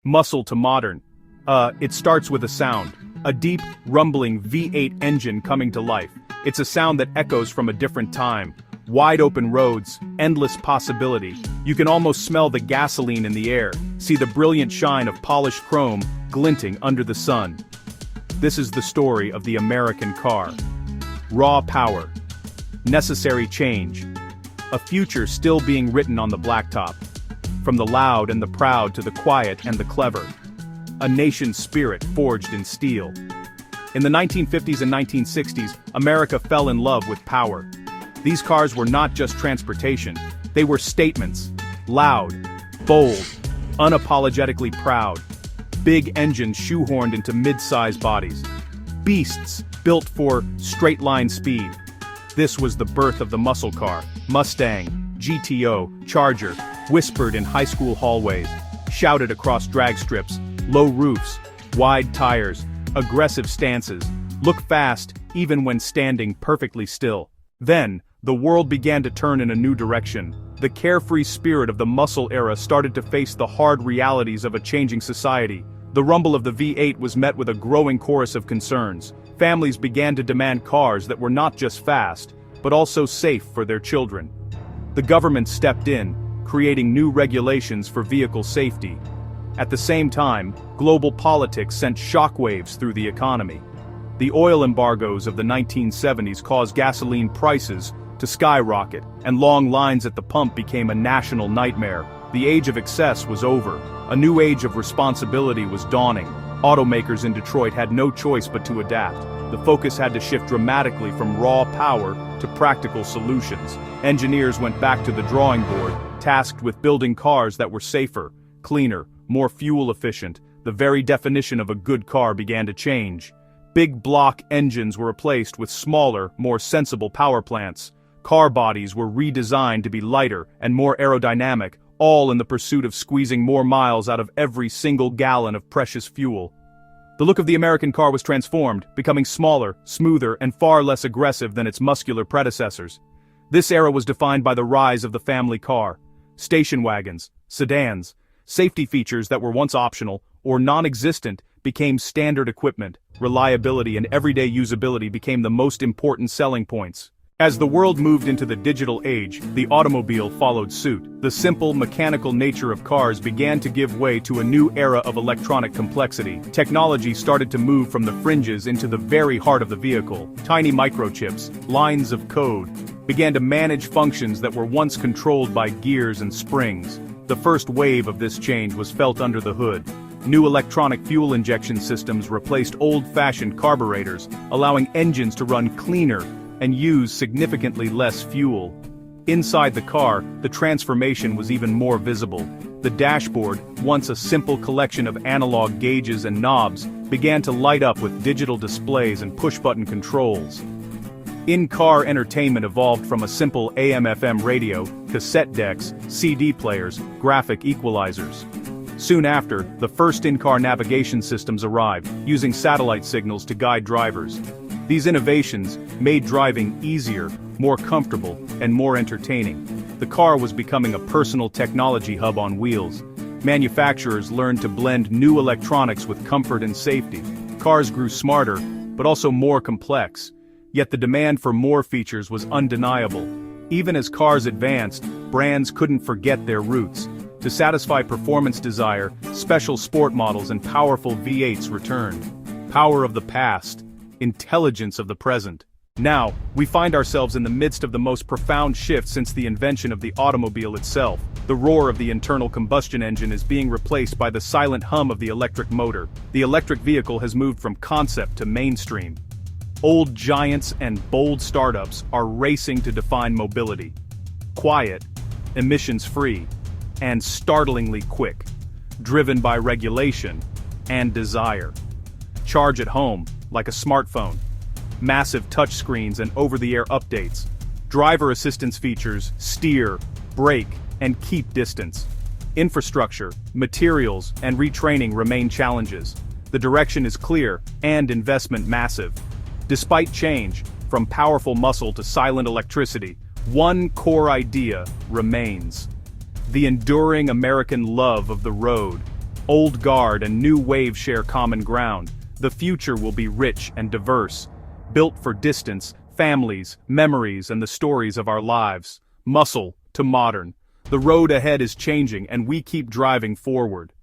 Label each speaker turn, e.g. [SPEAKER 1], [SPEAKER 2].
[SPEAKER 1] Muscle to modern. It starts with a sound. A deep, rumbling V8 engine coming to life. It's a sound that echoes from a different time. Wide open roads, endless possibility. You can almost smell the gasoline in the air, see the brilliant shine of polished chrome glinting under the sun. This is the story of the American car. Raw power. Necessary change. A future still being written on the blacktop. From the loud and the proud to the quiet and the clever. A nation's spirit forged in steel. In the 1950s and 1960s, America fell in love with power. These cars were not just transportation, they were statements. Loud, bold, unapologetically proud. Big engines shoehorned into mid-sized bodies. Beasts built for straight-line speed. This was the birth of the muscle car. Mustang, GTO, Charger, whispered in high school hallways, shouted across drag strips, low roofs, wide tires, aggressive stances, look fast even when standing perfectly still. Then, the world began to turn in a new direction. The carefree spirit of the muscle era started to face the hard realities of a changing society. The rumble of the V8 was met with a growing chorus of concerns. Families began to demand cars that were not just fast, but also safe for their children. The government stepped in, creating new regulations for vehicle safety. At the same time, global politics sent shockwaves through the economy. The oil embargoes of the 1970s caused gasoline prices to skyrocket, and long lines at the pump became a national nightmare. The age of excess was over. A new age of responsibility was dawning. Automakers in Detroit had no choice but to adapt. The focus had to shift dramatically from raw power to practical solutions. Engineers went back to the drawing board, tasked with building cars that were safer, cleaner, more fuel efficient. The very definition of a good car began to change. Big block engines were replaced with smaller, more sensible power plants. Car bodies were redesigned to be lighter and more aerodynamic, all in the pursuit of squeezing more miles out of every single gallon of precious fuel. The look of the American car was transformed, becoming smaller, smoother, and far less aggressive than its muscular predecessors. This era was defined by the rise of the family car. Station wagons, sedans, safety features that were once optional or non-existent became standard equipment. Reliability and everyday usability became the most important selling points. As the world moved into the digital age, the automobile followed suit. The simple, mechanical nature of cars began to give way to a new era of electronic complexity. Technology started to move from the fringes into the very heart of the vehicle. Tiny microchips, lines of code, began to manage functions that were once controlled by gears and springs. The first wave of this change was felt under the hood. New electronic fuel injection systems replaced old-fashioned carburetors, allowing engines to run cleaner and use significantly less fuel. Inside the car, the transformation was even more visible. The dashboard, once a simple collection of analog gauges and knobs, began to light up with digital displays and push-button controls. In-car entertainment evolved from a simple AM/FM radio, cassette decks, CD players, graphic equalizers. Soon after, the first in-car navigation systems arrived, using satellite signals to guide drivers. These innovations made driving easier, more comfortable, and more entertaining. The car was becoming a personal technology hub on wheels. Manufacturers learned to blend new electronics with comfort and safety. Cars grew smarter, but also more complex. Yet the demand for more features was undeniable. Even as cars advanced, brands couldn't forget their roots. To satisfy performance desire, special sport models and powerful V8s returned. Power of the past. Intelligence of the present. Now, we find ourselves in the midst of the most profound shift since the invention of the automobile itself. The roar of the internal combustion engine is being replaced by the silent hum of the electric motor. The electric vehicle has moved from concept to mainstream. Old giants and bold startups are racing to define mobility. Quiet, emissions-free, and startlingly quick. Driven by regulation and desire. Charge at home, like a smartphone. Massive touchscreens and over-the-air updates. Driver assistance features steer, brake, and keep distance. Infrastructure, materials, and retraining remain challenges. The direction is clear, and investment massive. Despite change, from powerful muscle to silent electricity, one core idea remains. The enduring American love of the road. Old guard and new wave share common ground. The future will be rich and diverse, built for distance, families, memories, and the stories of our lives. Muscle to modern. The road ahead is changing, and we keep driving forward.